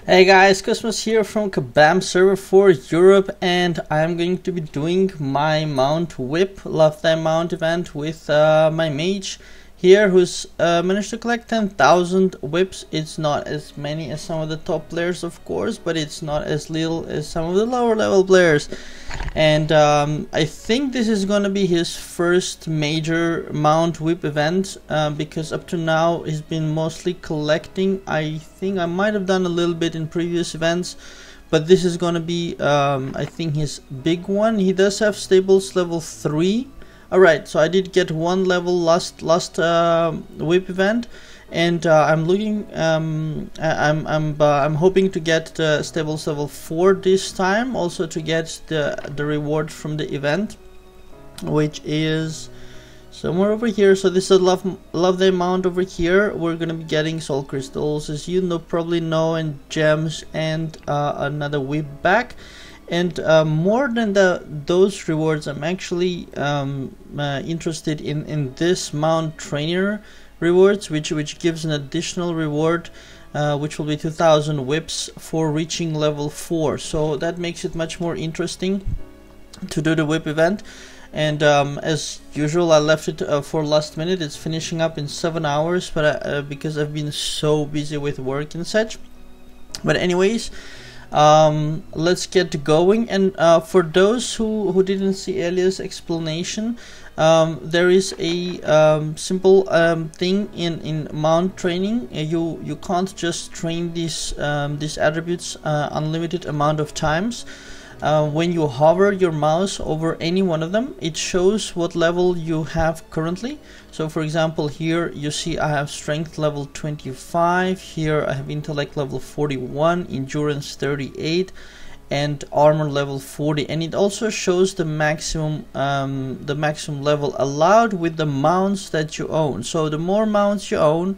Hey guys, Cosmos here from Kabam server for Europe, and I'm going to be doing my Mount Whip Love Thy Mount event with my mage here, who's managed to collect 10,000 whips. It's not as many as some of the top players, of course, but it's not as little as some of the lower level players. And I think this is gonna be his first major Mount Whip event, because up to now he's been mostly collecting. I think I might have done a little bit in previous events, but this is gonna be I think his big one. He does have stables level 3. Alright, so I did get one level last whip event, and I'm looking. I'm hoping to get the stables level 4 this time, also to get the reward from the event, which is somewhere over here. So this is love the amount over here. We're gonna be getting soul crystals, as you probably know, and gems, and another whip back. And more than those rewards, I'm actually interested in this Mount Trainer rewards, which gives an additional reward, which will be 2,000 whips for reaching level 4. So that makes it much more interesting to do the whip event. And as usual, I left it for last minute. It's finishing up in 7 hours, but because I've been so busy with work and such. But anyways, let's get going. And for those who didn't see Elia's explanation, there is a simple thing in mount training. You can't just train these attributes unlimited amount of times. When you hover your mouse over any one of them, it shows what level you have currently. So for example, here you see I have strength level 25, here I have intellect level 41, endurance 38, and armor level 40, and it also shows the maximum level allowed with the mounts that you own. So the more mounts you own,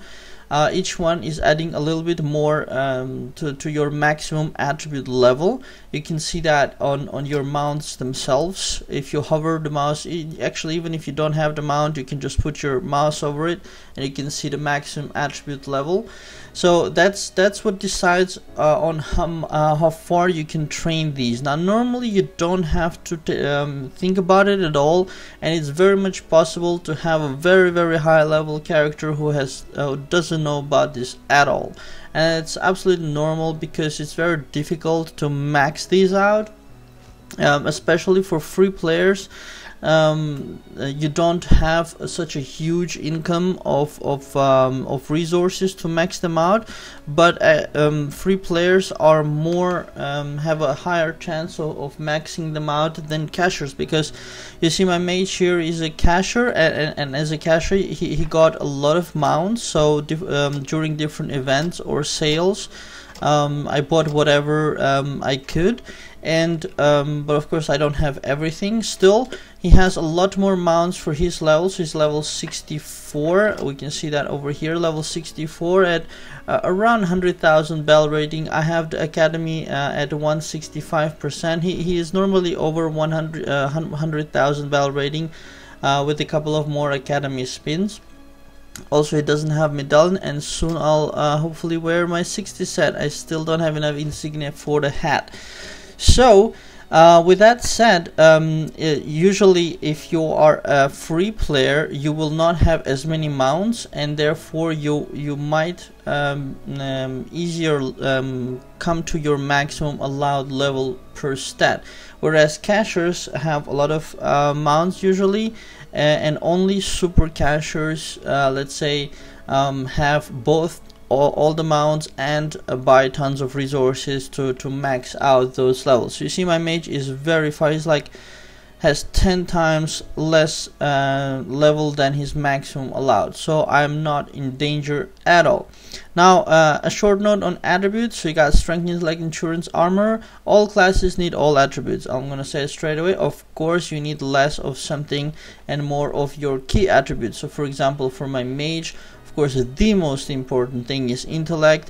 each one is adding a little bit more to your maximum attribute level. You can see that on your mounts themselves. If you hover the mouse, actually even if you don't have the mount, you can just put your mouse over it and you can see the maximum attribute level. So that's what decides on how far you can train these. Now normally you don't have to think about it at all, and it's very much possible to have a very high level character who doesn't know about this at all, and it's absolutely normal because it's very difficult to max these out, especially for free players. You don't have such a huge income of resources to max them out, but free players are more have a higher chance of maxing them out than cashers, because you see my mage here is a casher, and as a casher he got a lot of mounts. So during different events or sales, I bought whatever I could, and but of course I don't have everything. Still, he has a lot more mounts for his levels. He's level 64. We can see that over here, level 64 at around 100,000 bell rating. I have the academy at 165%. He is normally over 100,000 bell rating with a couple of more academy spins. Also, he doesn't have medallion, and soon I'll hopefully wear my 60 set. I still don't have enough insignia for the hat. So with that said, usually if you are a free player, you will not have as many mounts, and therefore you might easier come to your maximum allowed level per stat, whereas cashers have a lot of mounts usually, and only super cashers, let's say, have both all the mounts and buy tons of resources to max out those levels. So you see my mage is very far. He's like has 10 times less level than his maximum allowed, so I'm not in danger at all. Now a short note on attributes. So you got strength, intellect, endurance, armor. All classes need all attributes. I'm gonna say it straight away. Of course you need less of something and more of your key attributes. So for example, for my mage, of course the most important thing is intellect.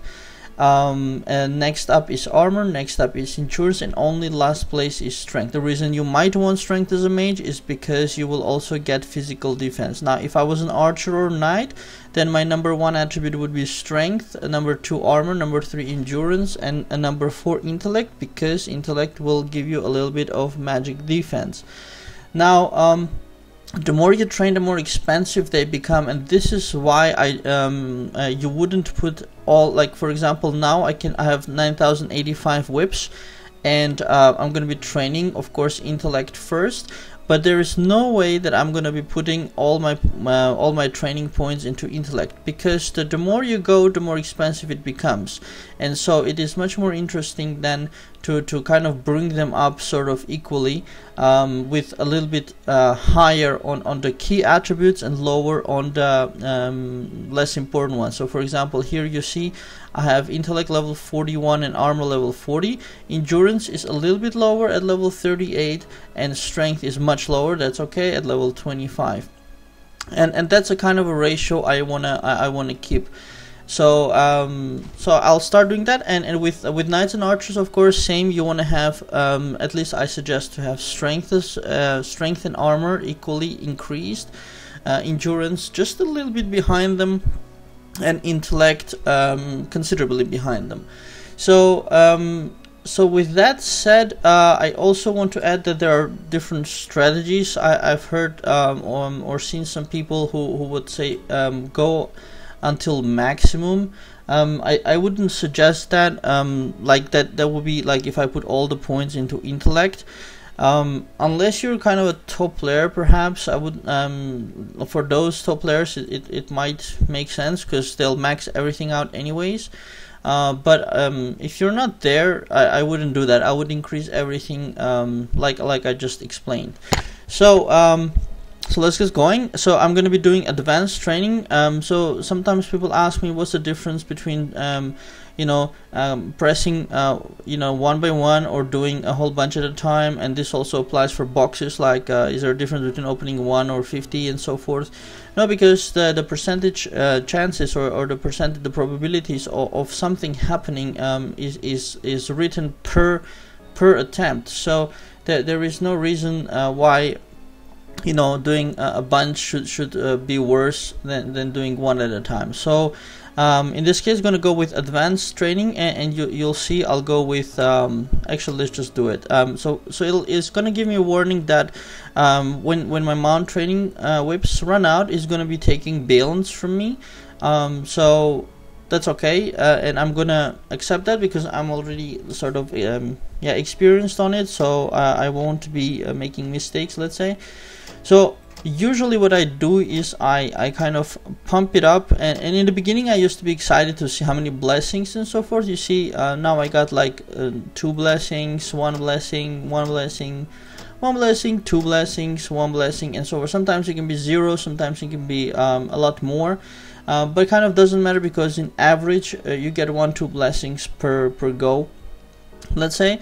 And next up is armor, next up is endurance, and only last place is strength. The reason you might want strength as a mage is because you will also get physical defense. Now if I was an archer or knight, then my number 1 attribute would be strength, number 2 armor, number 3 endurance, and number 4 intellect, because intellect will give you a little bit of magic defense. Now the more you train, the more expensive they become, and this is why you wouldn't put all, like for example now I have 9085 whips, and I'm gonna be training, of course, intellect first, but there is no way that I'm gonna be putting all my training points into intellect, because the more you go, the more expensive it becomes, and so it is much more interesting than to kind of bring them up sort of equally, with a little bit higher on the key attributes and lower on the less important ones. So for example, here you see I have intellect level 41 and armor level 40. Endurance is a little bit lower at level 38, and strength is much lower, that's okay, at level 25. And that's a kind of a ratio I wanna keep. So so I'll start doing that, and with knights and archers, of course, same. You want to have at least I suggest to have strength and armor equally increased, endurance just a little bit behind them, and intellect considerably behind them. So so with that said, I also want to add that there are different strategies. I've heard or seen some people who would say go until maximum. I wouldn't suggest that. Like that would be like if I put all the points into intellect, unless you're kind of a top player, perhaps I would for those top players it might make sense, because they'll max everything out anyways. But if you're not there, I wouldn't do that. I would increase everything like I just explained. So let's get going. So I'm going to be doing advanced training. So sometimes people ask me what's the difference between pressing one by one or doing a whole bunch at a time, and this also applies for boxes, like is there a difference between opening 1 or 50 and so forth? No, because the percentage chances or the probabilities of something happening is written per attempt. So there is no reason why doing a bunch should be worse than doing one at a time. So in this case, going to go with advanced training, and you'll see I'll go with actually let's just do it. So it's going to give me a warning that when my mount training whips run out, it's going to be taking balance from me. So that's okay, and I'm gonna accept that because I'm already sort of experienced on it, so I won't be making mistakes, let's say. So usually what I do is I kind of pump it up, and in the beginning I used to be excited to see how many blessings and so forth. You see now I got like 2 blessings, 1 blessing, 1 blessing, 1 blessing, 2 blessings, 1 blessing, and so forth. Sometimes it can be 0, sometimes it can be a lot more, but it kind of doesn't matter, because in average you get 1-2 blessings per go, let's say.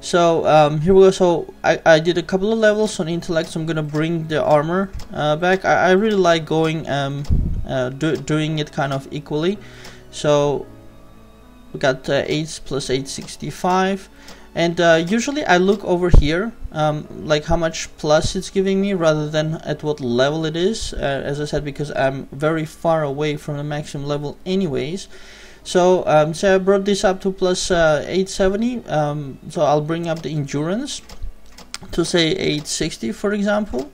So here we go. So I did a couple of levels on intellect, so I'm gonna bring the armor back. I really like going doing it kind of equally. So we got 8 plus 865, and usually I look over here like how much plus it's giving me rather than at what level it is, as I said, because I'm very far away from the maximum level anyways. So so I brought this up to plus 870, so I'll bring up the endurance to say 860, for example.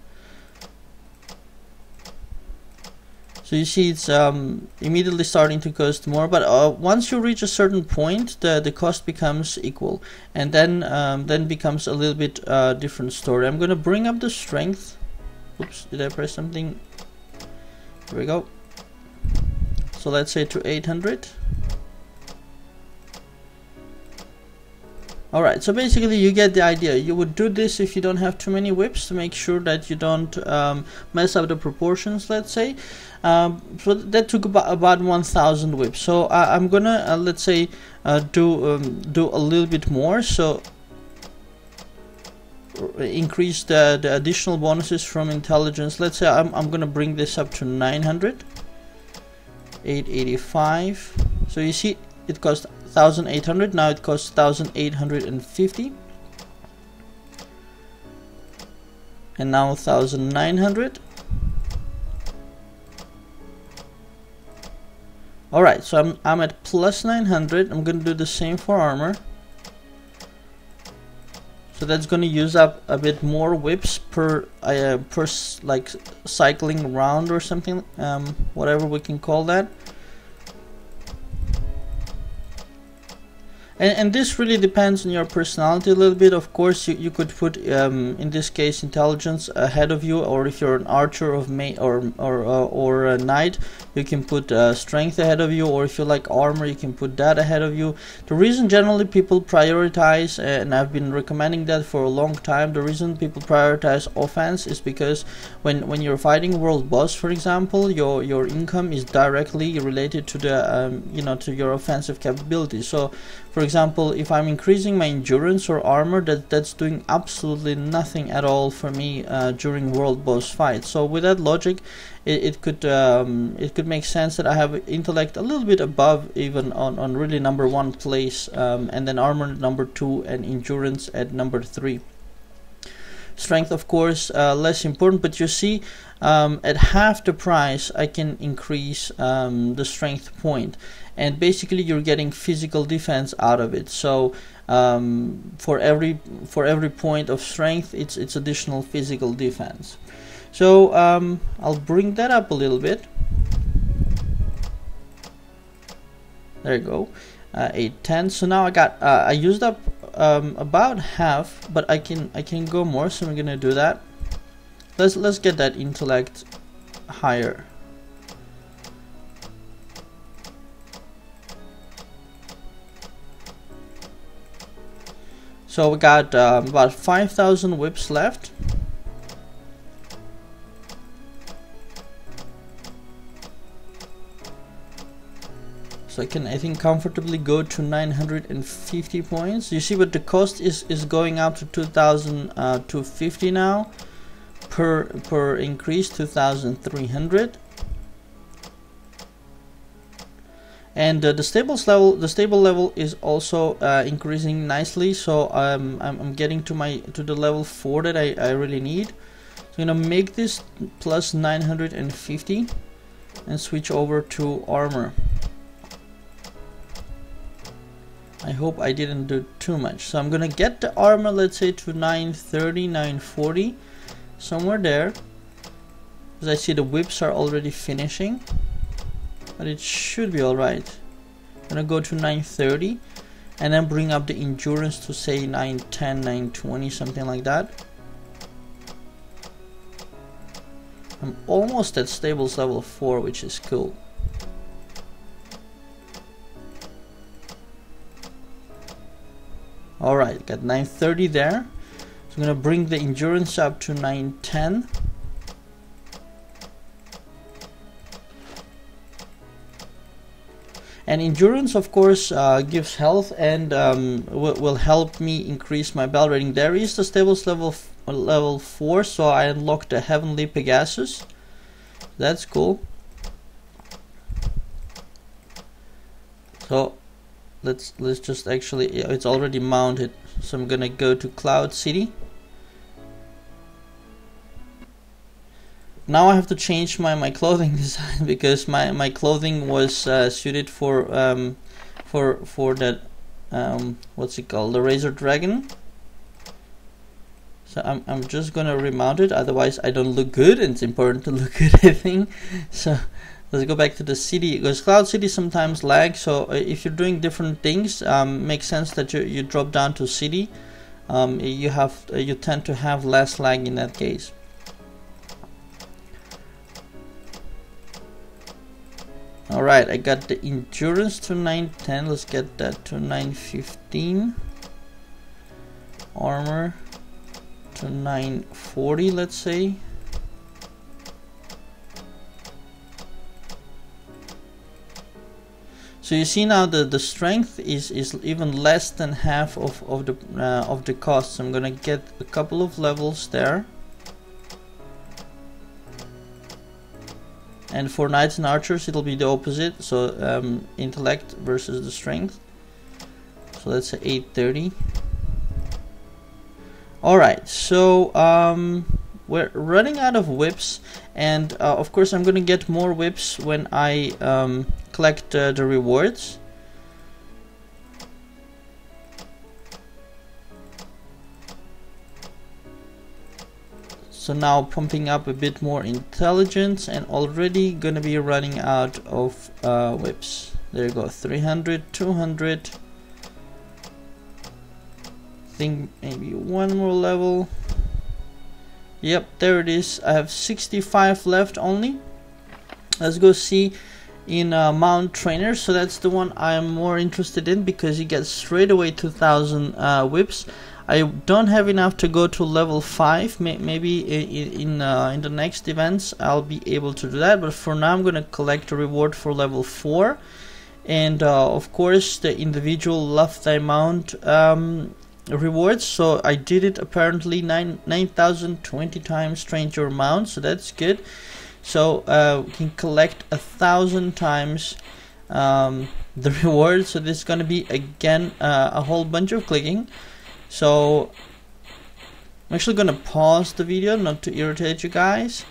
So you see it's immediately starting to cost more, but once you reach a certain point, the cost becomes equal, and then becomes a little bit different story. I'm gonna bring up the strength. Oops, did I press something? Here we go. So let's say to 800. Alright, so basically you get the idea. You would do this if you don't have too many whips, to make sure that you don't mess up the proportions, let's say. So that took about 1000 whips. So I'm gonna let's say do a little bit more. So increase the additional bonuses from intelligence. Let's say I'm gonna bring this up to 900, 885. So you see it costs 1,800. Now it costs 1,850. And now 1,900. Alright, so I'm at plus 900. I'm gonna do the same for armor. So that's gonna use up a bit more whips per like cycling round or something, whatever we can call that. And this really depends on your personality a little bit. Of course, you could put in this case intelligence ahead of you, or if you're an archer of or a knight, you can put strength ahead of you, or if you like armor, you can put that ahead of you. The reason generally people prioritize, and I've been recommending that for a long time, the reason people prioritize offense is because when you're fighting world boss, for example, your income is directly related to the to your offensive capabilities. So for example, if I'm increasing my endurance or armor, that's doing absolutely nothing at all for me during world boss fights. So with that logic, it could make sense that I have intellect a little bit above even on really number 1 place, and then armor number 2 and endurance at number 3. Strength, of course, less important, but you see, at half the price I can increase the strength point, and basically you're getting physical defense out of it. So for every point of strength, it's additional physical defense. So I'll bring that up a little bit. There you go, 810. So now I used up about half, but I can go more, so I'm gonna do that. Let's get that intellect higher. So we got about 5,000 whips left. So I think comfortably go to 950 points. You see what the cost is going up to 2,250 now per increase, 2,300. And the stable level is also increasing nicely. So I'm getting to the level 4 that I really need. So I'm gonna make this plus 950 and switch over to armor. I hope I didn't do too much. So I'm gonna get the armor, let's say, to 930, 940, somewhere there, because I see the whips are already finishing, but it should be alright. I'm gonna go to 930 and then bring up the endurance to say 910, 920, something like that. I'm almost at stables level 4, which is cool. Alright, got 930 there. So I'm gonna bring the endurance up to 910. And endurance, of course, gives health and will help me increase my bell rating. There is the stables level 4, so I unlocked the Heavenly Pegasus. That's cool. So let's just actually, it's already mounted, so I'm gonna go to Cloud City. Now I have to change my clothing design, because my clothing was suited for that what's it called, the Razor Dragon. So I'm just gonna remount it, otherwise I don't look good, and it's important to look good, I think. So let's go back to the city, because Cloud City sometimes lag. So if you're doing different things, makes sense that you drop down to city. You tend to have less lag in that case. Alright, I got the endurance to 910. Let's get that to 915. Armor to 940, let's say. So you see now the strength is even less than half of the costs. I'm gonna get a couple of levels there. And for knights and archers it'll be the opposite, so intellect versus the strength. So let's say 830. Alright, so we're running out of whips, and of course I'm gonna get more whips when I collect the rewards. So now pumping up a bit more intelligence, and already gonna be running out of whips. There you go, 300, 200. I think maybe one more level. Yep, there it is. I have 65 left only. Let's go see in Mount Trainer. So that's the one I'm more interested in, because you get straight away 2000 whips. I don't have enough to go to level 5. Maybe in the next events I'll be able to do that, but for now I'm gonna collect a reward for level 4, and of course the individual Love Thy Mount rewards. So I did it apparently 9,020 times, trained your mount, so that's good. So we can collect 1,000 times the reward. So this is gonna be again a whole bunch of clicking. So I'm actually gonna pause the video not to irritate you guys,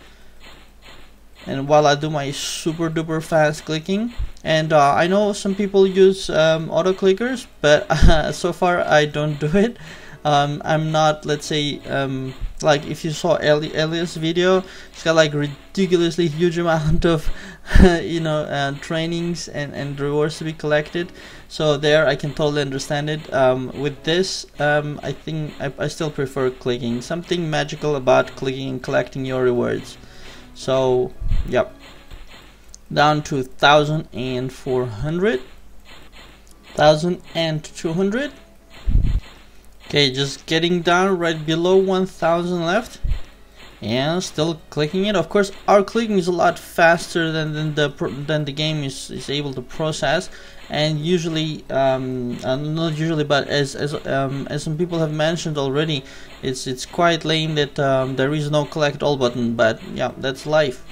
and while I do my super duper fast clicking. And I know some people use auto clickers, but so far I don't do it. I'm not, let's say, like if you saw Elias' video, it's got like ridiculously huge amount of you know, trainings and rewards to be collected. So there I can totally understand it. With this, I think I still prefer clicking. Something magical about clicking and collecting your rewards. So yep, down to 1,400, 1,200. Okay, just getting down right below 1,000 left, and still clicking it. Of course, our clicking is a lot faster than the game is able to process, and usually, not usually, but as some people have mentioned already, it's quite lame that there is no collect all button. But yeah, that's life.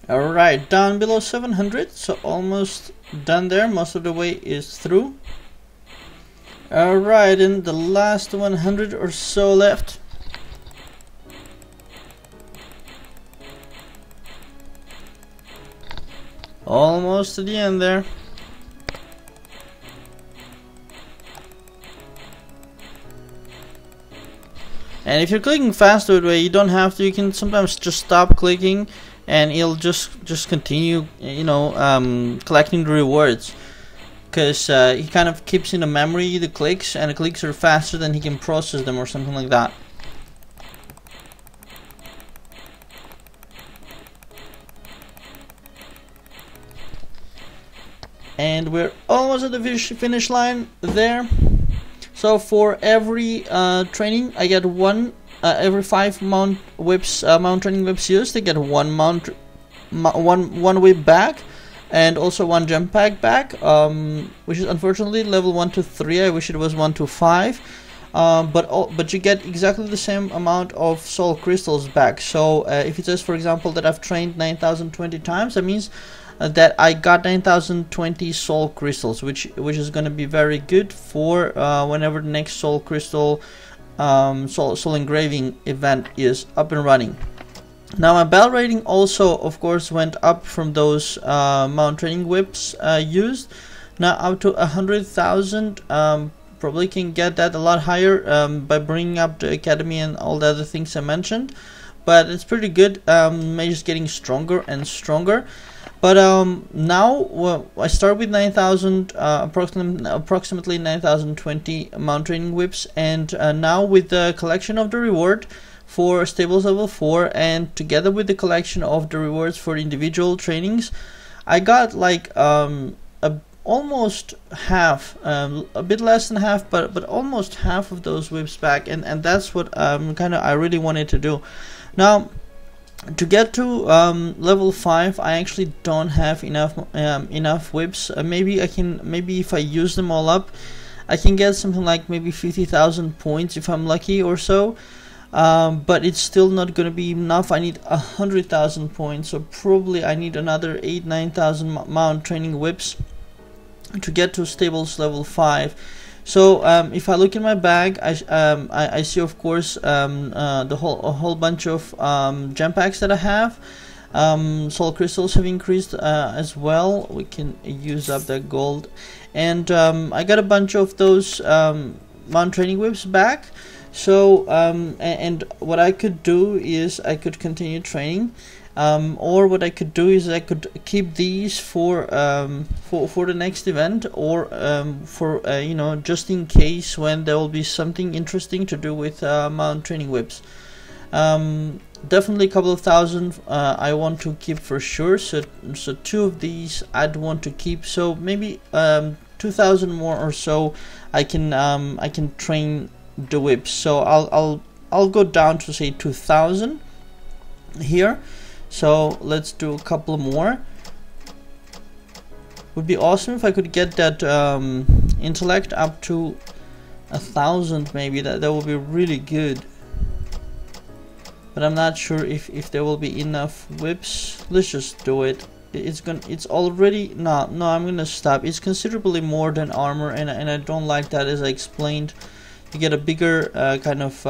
All right, down below 700, so almost done there. Most of the way is through. Alright, and the last 100 or so left. Almost to the end there. And if you're clicking faster that way, you don't have to. You can sometimes just stop clicking, and it'll just continue, you know, collecting the rewards. Because he kind of keeps in the memory the clicks, and the clicks are faster than he can process them or something like that. And we're almost at the finish line there. So for every training, I get one. Every 5 mount whips, mount training whips used, I get one whip back. And also 1 jump pack back, which is unfortunately level 1 to 3. I wish it was 1 to 5, but you get exactly the same amount of soul crystals back. So if it says, for example, that I've trained 9,020 times, that means that I got 9,020 soul crystals, which is going to be very good for whenever the next soul crystal soul engraving event is up and running. Now my battle rating also, of course, went up from those mount training whips used. Now up to 100,000. Probably can get that a lot higher by bringing up the academy and all the other things I mentioned. But it's pretty good. Mage is getting stronger and stronger. But now I start with 9,000, approximately 9,020 mount training whips, and now with the collection of the reward for stables level 4, and together with the collection of the rewards for individual trainings, I got like almost half, a bit less than half, but almost half of those whips back, and that's what I really wanted to do. Now to get to level 5, I actually don't have enough whips. Maybe if I use them all up, I can get something like maybe 50,000 points if I'm lucky or so. But it's still not going to be enough. I need 100,000 points, so probably I need another 8,000-9,000 mount training whips to get to stables level 5. So if I look in my bag, I see of course a whole bunch of gem packs that I have. Soul crystals have increased as well. We can use up that gold, and I got a bunch of those mount training whips back. So and what I could do is I could continue training. Or what I could do is I could keep these for the next event, or for you know, just in case when there will be something interesting to do with mount training whips. Definitely a couple of thousand I want to keep for sure. So 2 of these I'd want to keep. So maybe 2,000 more or so. I can train the whips. So I'll go down to say 2,000 here. So let's do a couple more. Would be awesome if I could get that intellect up to 1,000 maybe. That would be really good. But I'm not sure if there will be enough whips. Let's just do it. It's already no, I'm gonna stop. It's considerably more than armor, and I don't like that. As I explained, you get a bigger kind of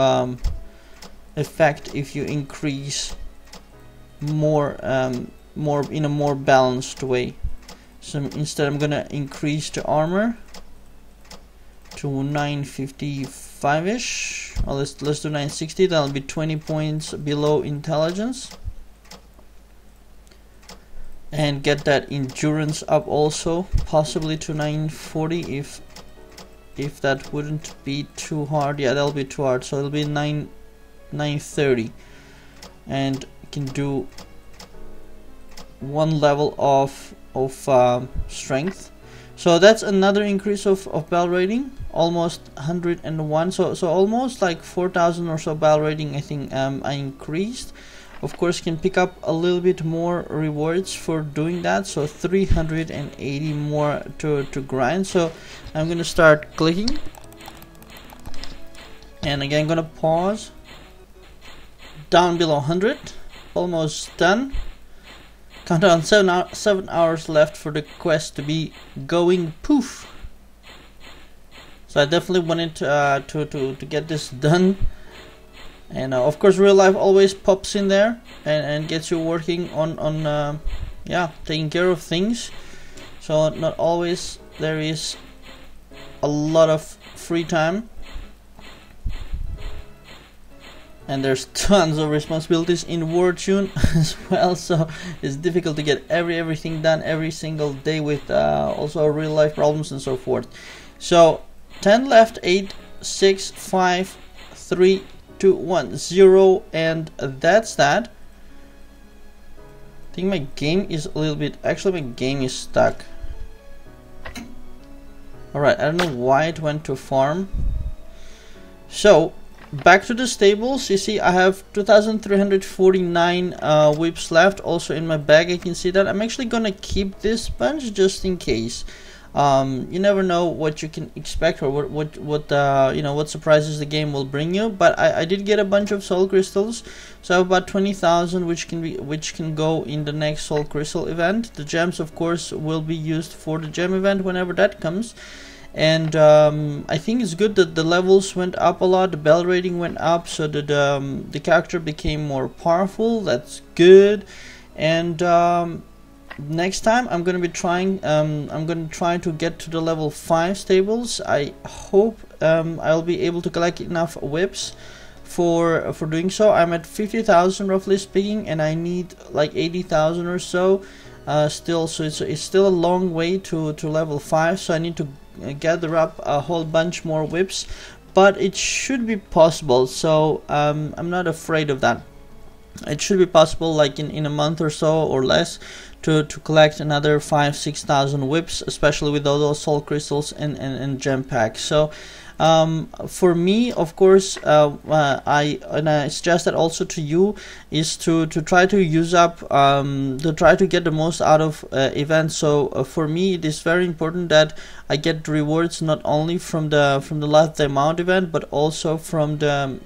effect if you increase more in a more balanced way. So instead I'm gonna increase the armor to 955-ish. Well, let's do 960. That'll be 20 points below intelligence, and get that endurance up also, possibly to 940 if that wouldn't be too hard. Yeah, that'll be too hard, so it'll be 930, and can do 1 level of strength. So that's another increase of bell rating, almost 101. So almost like 4,000 or so bell rating. I think I increased. Of course, can pick up a little bit more rewards for doing that. So 380 more to grind. So I'm gonna start clicking, and again gonna pause. Down below 100. Almost done. Countdown, 7 hours left for the quest to be going poof. So I definitely wanted to get this done, and of course real life always pops in there and gets you working on yeah, taking care of things. So not always there is a lot of free time. And there's tons of responsibilities in Wartune as well, so it's difficult to get everything done every single day, with also real life problems and so forth. So 10 left, 8, 6, 5, 3, 2, 1, 0, and that's that. I think my game is a little bit, actually my game is stuck. Alright, I don't know why it went to farm. So back to the stables. You see I have 2,349 whips left also in my bag. I can see that. I'm actually gonna keep this bunch just in case. You never know what you can expect, or what you know, what surprises the game will bring you. But I did get a bunch of soul crystals, so I have about 20,000 which can go in the next soul crystal event. The gems of course will be used for the gem event whenever that comes. And I think it's good that the levels went up a lot, the bell rating went up, so that the character became more powerful. That's good. And next time I'm gonna be trying, I'm gonna try to get to the level 5 stables. I hope I'll be able to collect enough whips for doing so. I'm at 50,000 roughly speaking, and I need like 80,000 or so still. So it's still a long way to level 5. So I need to gather up a whole bunch more whips, but it should be possible. So I'm not afraid of that. It should be possible, like in a month or so or less, to collect another 5,000-6,000 whips, especially with all those soul crystals and gem packs. So for me, of course, I suggest that also to you, is to try to use up, to try to get the most out of events. So for me, it is very important that I get rewards not only from the lifetime mount event, but also from the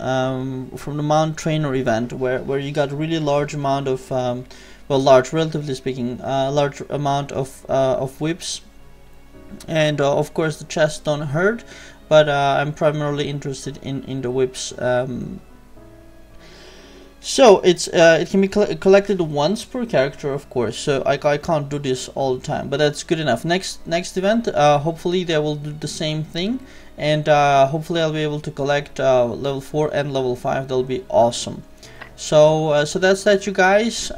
mount trainer event, where you got really large amount of well, large, relatively speaking, large amount of whips and of course the chests don't hurt, but I'm primarily interested in the whips. So it can be collected once per character, of course. So I can't do this all the time, but that's good enough. Next event, hopefully they will do the same thing, and hopefully I'll be able to collect level 4 and level 5. That'll be awesome. So so that's that, you guys.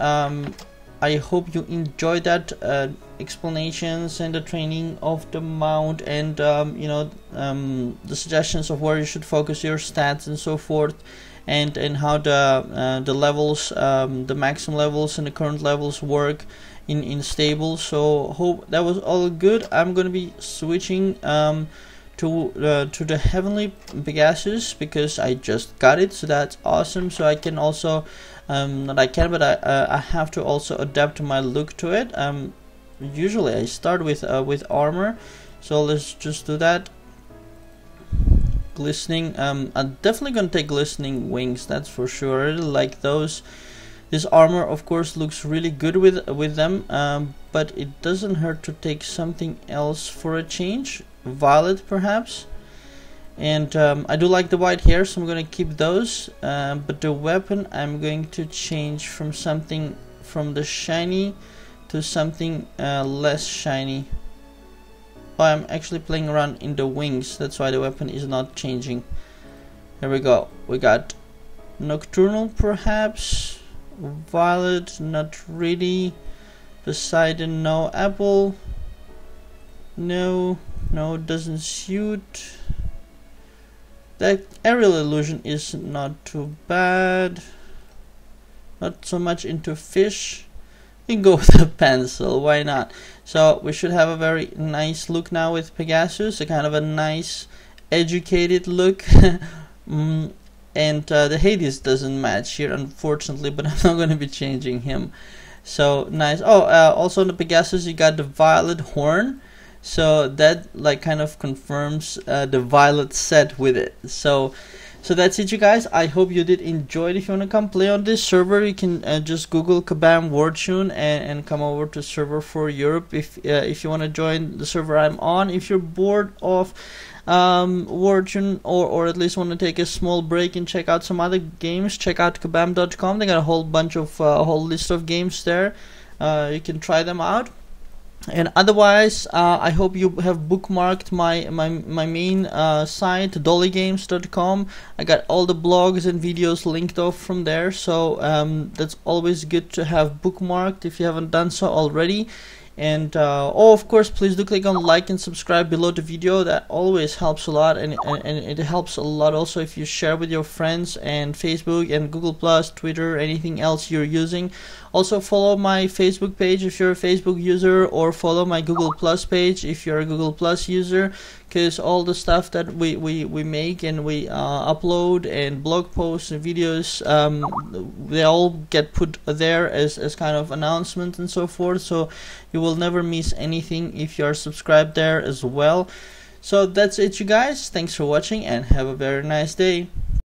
I hope you enjoyed that explanations and the training of the mount, and you know, the suggestions of where you should focus your stats and so forth, and how the levels, the maximum levels and the current levels work in stable. So hope that was all good. I'm gonna be switching to the Heavenly Pegasus because I just got it, so that's awesome. So I can also not I can, but I have to also adapt my look to it. Usually I start with armor, so let's just do that. Glistening, I'm definitely gonna take glistening wings, that's for sure. I really like those. This armor of course looks really good with them, but it doesn't hurt to take something else for a change. Violet perhaps. And I do like the white hair, so I'm gonna keep those, but the weapon I'm going to change from something from the shiny to something less shiny. Oh, I'm actually playing around in the wings, that's why the weapon is not changing. Here we go. We got Nocturnal perhaps, Violet, not really, Poseidon, no, Apple, no, doesn't suit. That aerial illusion is not too bad, not so much into fish. You can go with a pencil, why not? So we should have a very nice look now with Pegasus, a kind of a nice educated look. And the Hades doesn't match here unfortunately, but I'm not going to be changing him. So nice. Oh, also on the Pegasus you got the violet horn, so that like kind of confirms the violet set with it. So that's it, you guys. I hope you did enjoy it. If you want to come play on this server, you can just Google Kabam Wartune and come over to server for Europe if you want to join the server I'm on. If you're bored of Wartune, or at least want to take a small break and check out some other games, check out kabam.com. They got a whole bunch of whole list of games there. You can try them out. And otherwise, I hope you have bookmarked my main site, dollygames.com. I got all the blogs and videos linked off from there, so that's always good to have bookmarked if you haven't done so already. And oh, of course, please do click on like and subscribe below the video. That always helps a lot, and it helps a lot also if you share with your friends, and Facebook and Google Plus, Twitter, anything else you're using. Also follow my Facebook page if you're a Facebook user, or follow my Google Plus page if you're a Google Plus user, because all the stuff that we make and we upload, and blog posts and videos, they all get put there as kind of announcements and so forth, so you will never miss anything if you are subscribed there as well. So that's it, you guys. Thanks for watching and have a very nice day.